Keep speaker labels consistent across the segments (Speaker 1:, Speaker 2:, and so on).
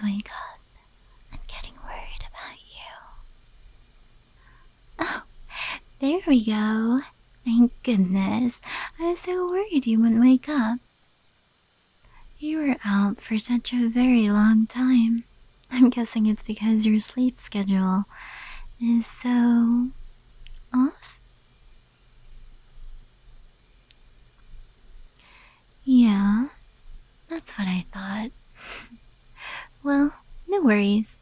Speaker 1: Please wake up. I'm getting worried about you. Oh, there we go. Thank goodness. I was so worried you wouldn't wake up. You were out for such a very long time. I'm guessing it's because your sleep schedule is so off? Yeah, that's what I thought. Well, no worries.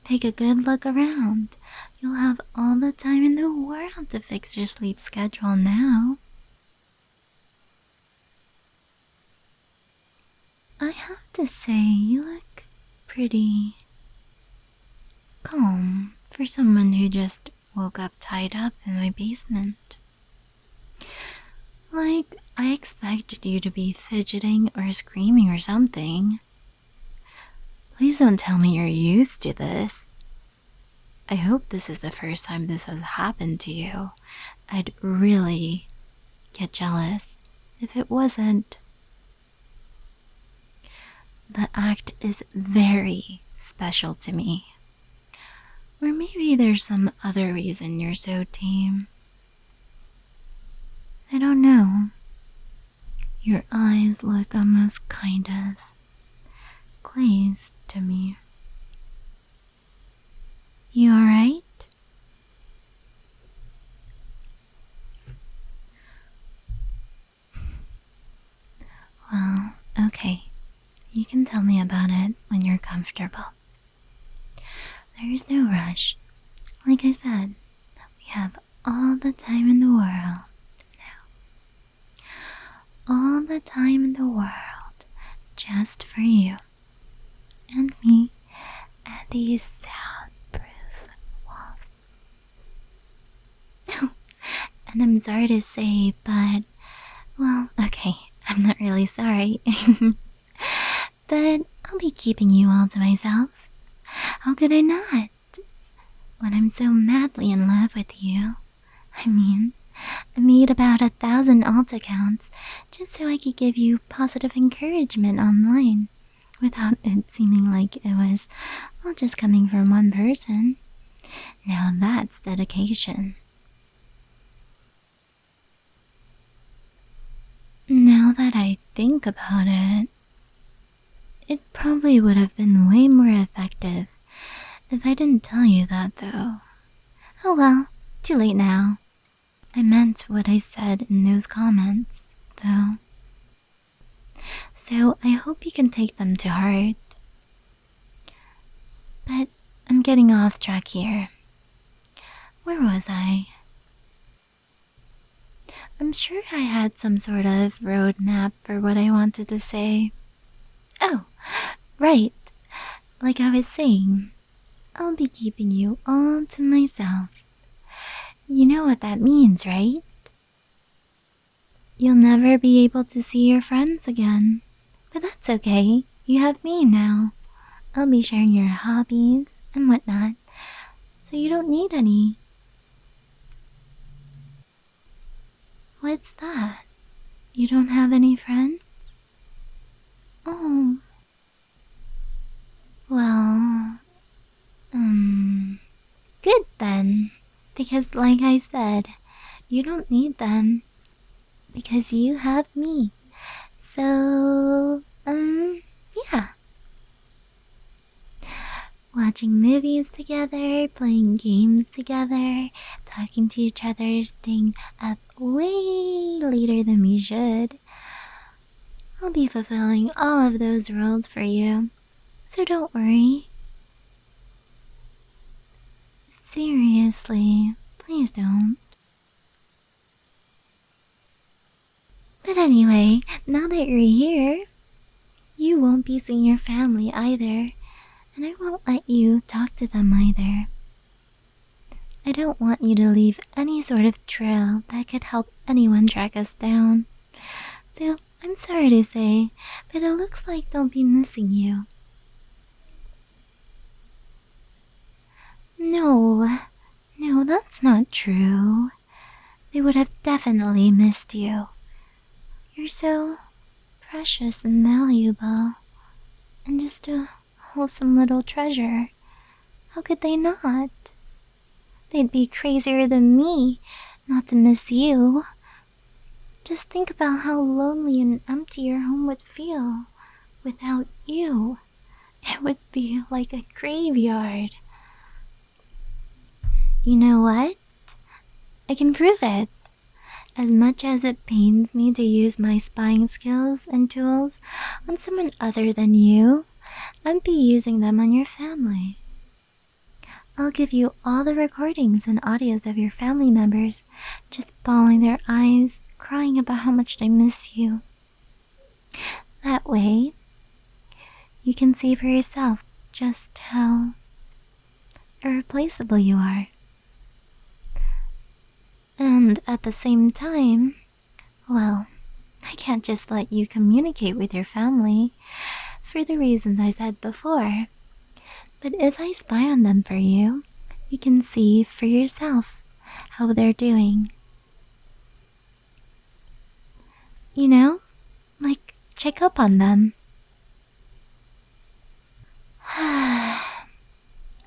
Speaker 1: Take a good look around. You'll have all the time in the world to fix your sleep schedule now. I have to say, you look pretty calm for someone who just woke up tied up in my basement. Like, I expected you to be fidgeting or screaming or something. Please don't tell me you're used to this. I hope this is the first time this has happened to you. I'd really get jealous if it wasn't. The act is very special to me. Or maybe there's some other reason you're so tame. I don't know. Your eyes look almost kind of glazed to me. You alright? Well, okay. You can tell me about it when you're comfortable. There's no rush. Like I said, we have all the time in the world now. All the time in the world just for you and me and these soundproof walls. And I'm sorry to say, but, well, okay, I'm not really sorry. But I'll be keeping you all to myself. How could I not? When I'm so madly in love with you. I mean, I made about 1,000 alt accounts just so I could give you positive encouragement online without it seeming like it was all just coming from one person. Now that's dedication. Now that I think about it, it probably would have been way more effective if I didn't tell you that, though. Oh well, too late now. I meant what I said in those comments, though. So I hope you can take them to heart. But I'm getting off track here. Where was I? I'm sure I had some sort of roadmap for what I wanted to say. Oh, right. Like I was saying, I'll be keeping you all to myself. You know what that means, right? You'll never be able to see your friends again. But that's okay. You have me now. I'll be sharing your hobbies and whatnot, so you don't need any. What's that? You don't have any friends? Oh. Well, good then. Because like I said, you don't need them. Because you have me. So, yeah. Watching movies together, playing games together, talking to each other, staying up way later than we should. I'll be fulfilling all of those roles for you, so don't worry. Seriously, please don't. But anyway, now that you're here, you won't be seeing your family either, and I won't let you talk to them either. I don't want you to leave any sort of trail that could help anyone track us down. So, I'm sorry to say, but it looks like they'll be missing you. No, that's not true. They would have definitely missed you. You're so precious and valuable, and just a wholesome little treasure. How could they not? They'd be crazier than me not to miss you. Just think about how lonely and empty your home would feel without you. It would be like a graveyard. You know what? I can prove it. As much as it pains me to use my spying skills and tools on someone other than you, I'd be using them on your family. I'll give you all the recordings and audios of your family members just bawling their eyes, crying about how much they miss you. That way, you can see for yourself just how irreplaceable you are. And at the same time, well, I can't just let you communicate with your family for the reasons I said before. But if I spy on them for you, you can see for yourself how they're doing. You know, like check up on them.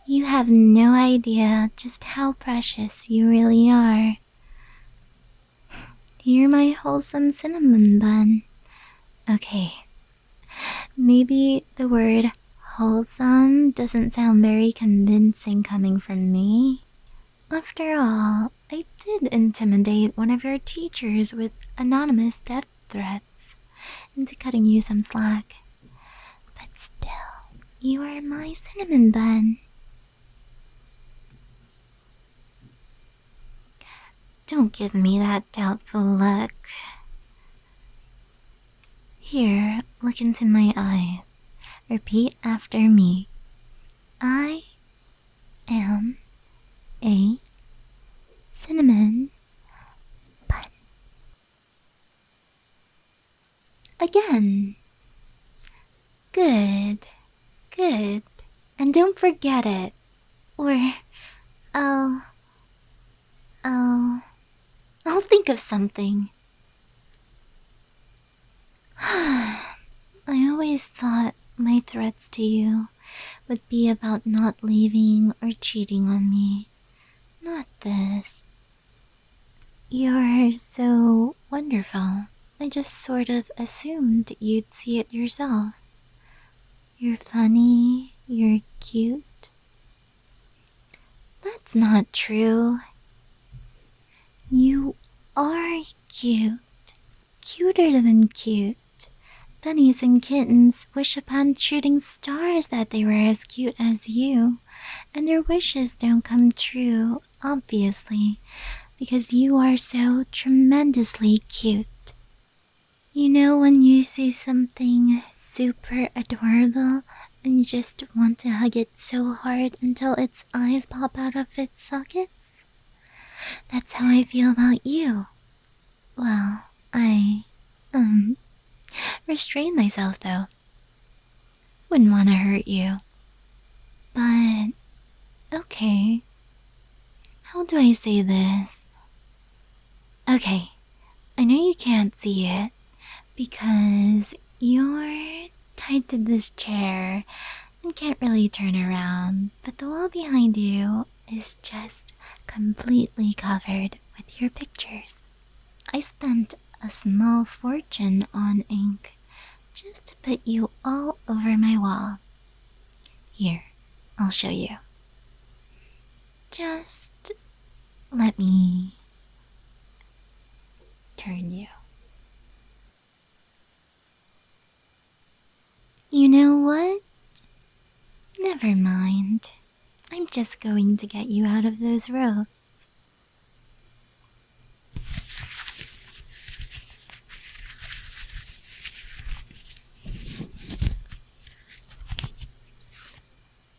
Speaker 1: You have no idea just how precious you really are. You're my wholesome cinnamon bun. Okay, maybe the word wholesome doesn't sound very convincing coming from me. After all, I did intimidate one of your teachers with anonymous death threats into cutting you some slack. But still, you are my cinnamon bun. Don't give me that doubtful look. Here, look into my eyes. Repeat after me. I am a cinnamon bun. Again. Good. Good. And don't forget it. Or I'll think of something. I always thought my threats to you would be about not leaving or cheating on me. Not this. You're so wonderful. I just sort of assumed you'd see it yourself. You're funny, you're cute. That's not true. You are cute. Cuter than cute. Bunnies and kittens wish upon shooting stars that they were as cute as you, and their wishes don't come true, obviously, because you are so tremendously cute. You know when you see something super adorable and you just want to hug it so hard until its eyes pop out of its sockets? That's how I feel about you. Well, I restrain myself though. Wouldn't want to hurt you. But, okay. How do I say this? Okay, I know you can't see it because you're tied to this chair and can't really turn around, but the wall behind you is just completely covered with your pictures. I spent a small fortune on ink just to put you all over my wall. Here, I'll show you. Just let me turn you. You know what? Never mind. I'm just going to get you out of those ropes.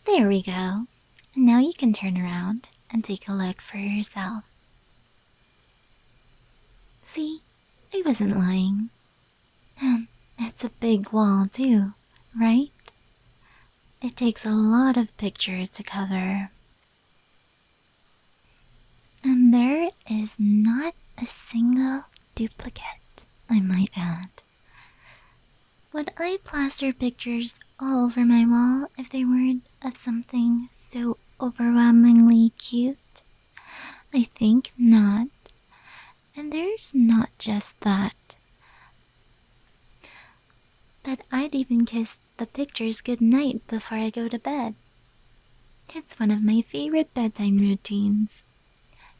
Speaker 1: There we go. And now you can turn around and take a look for yourself. See, I wasn't lying. It's a big wall too, right? It takes a lot of pictures to cover. And there is not a single duplicate, I might add. When I plaster pictures all over my wall if they weren't of something so overwhelmingly cute? I think not. And there's not just that. But I'd even kiss the pictures goodnight before I go to bed. It's one of my favorite bedtime routines.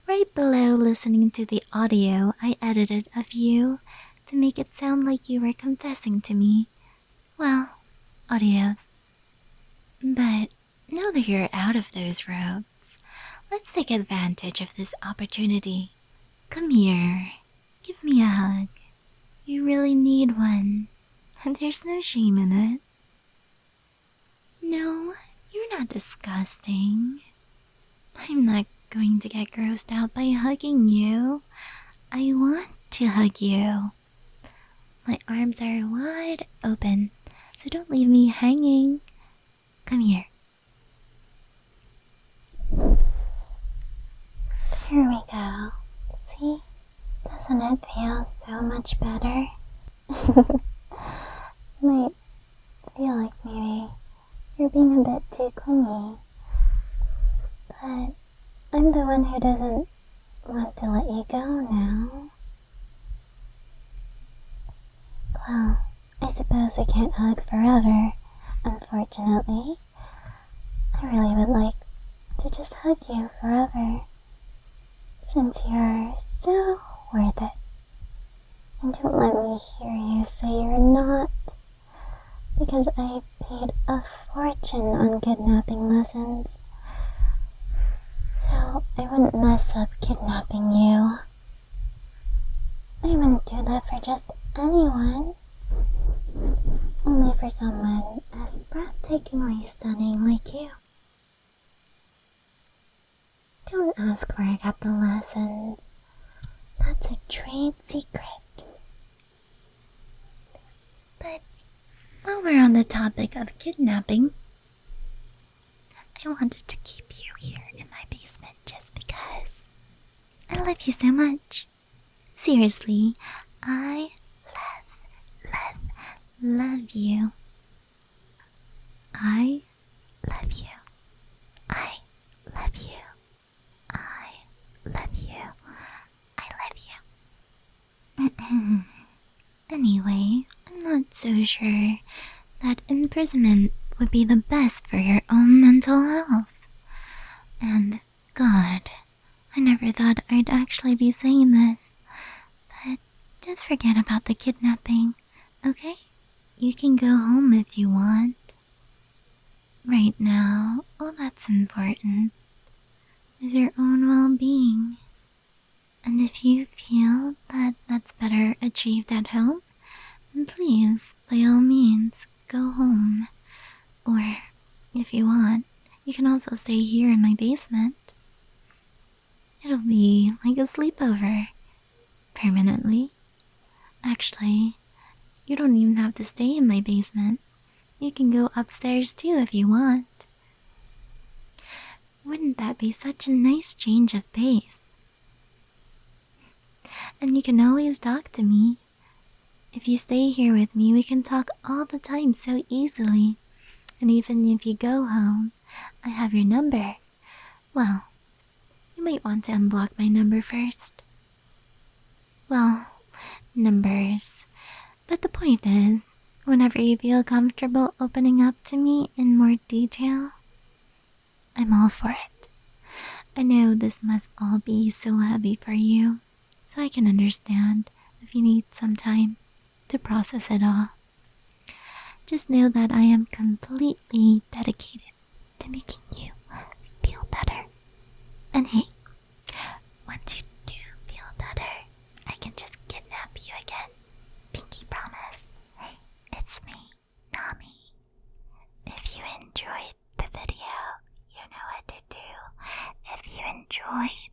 Speaker 1: Right below listening to the audio I edited of you to make it sound like you were confessing to me. Well, audios. But now that you're out of those robes, let's take advantage of this opportunity. Come here. Give me a hug. You really need one. And there's no shame in it. No, you're not disgusting. I'm not going to get grossed out by hugging you. I want to hug you. My arms are wide open, so don't leave me hanging. Come here. Here we go. See? Doesn't it feel so much better? Might feel like maybe you're being a bit too clingy. But I'm the one who doesn't want to let you go now. Well, I suppose we can't hug forever, unfortunately. I really would like to just hug you forever, since you're so worth it. And don't let me hear you say you're not, because I paid a fortune on kidnapping lessons, so I wouldn't mess up kidnapping you. I wouldn't do that for just anyone, only for someone as breathtakingly stunning like you. Don't ask where I got the lessons. That's a trade secret. But while we're on the topic of kidnapping, I wanted to keep you here in my basement just because I love you so much. Seriously, I love you. I love you. I love you. I love you. I love you. Anyway, I'm not so sure that imprisonment would be the best for your own mental health. And God, I never thought I'd actually be saying this, but just forget about the kidnapping, okay? You can go home if you want. Right now, all that's important is your own well-being. And if you feel that that's better achieved at home, then please, by all means, go home. Or, if you want, you can also stay here in my basement. It'll be like a sleepover. Permanently. Actually, you don't even have to stay in my basement. You can go upstairs too if you want. Wouldn't that be such a nice change of pace? And you can always talk to me. If you stay here with me, we can talk all the time so easily. And even if you go home, I have your number. Well, you might want to unblock my number first. Well, numbers. But the point is, whenever you feel comfortable opening up to me in more detail, I'm all for it. I know this must all be so heavy for you, so I can understand if you need some time to process it all. Just know that I am completely dedicated to making you feel better. And hey, once you do feel better, I can just kidnap you again. Pinky promise. Hey, it's me, Nani. If you enjoyed the video, you know what to do. If you enjoyed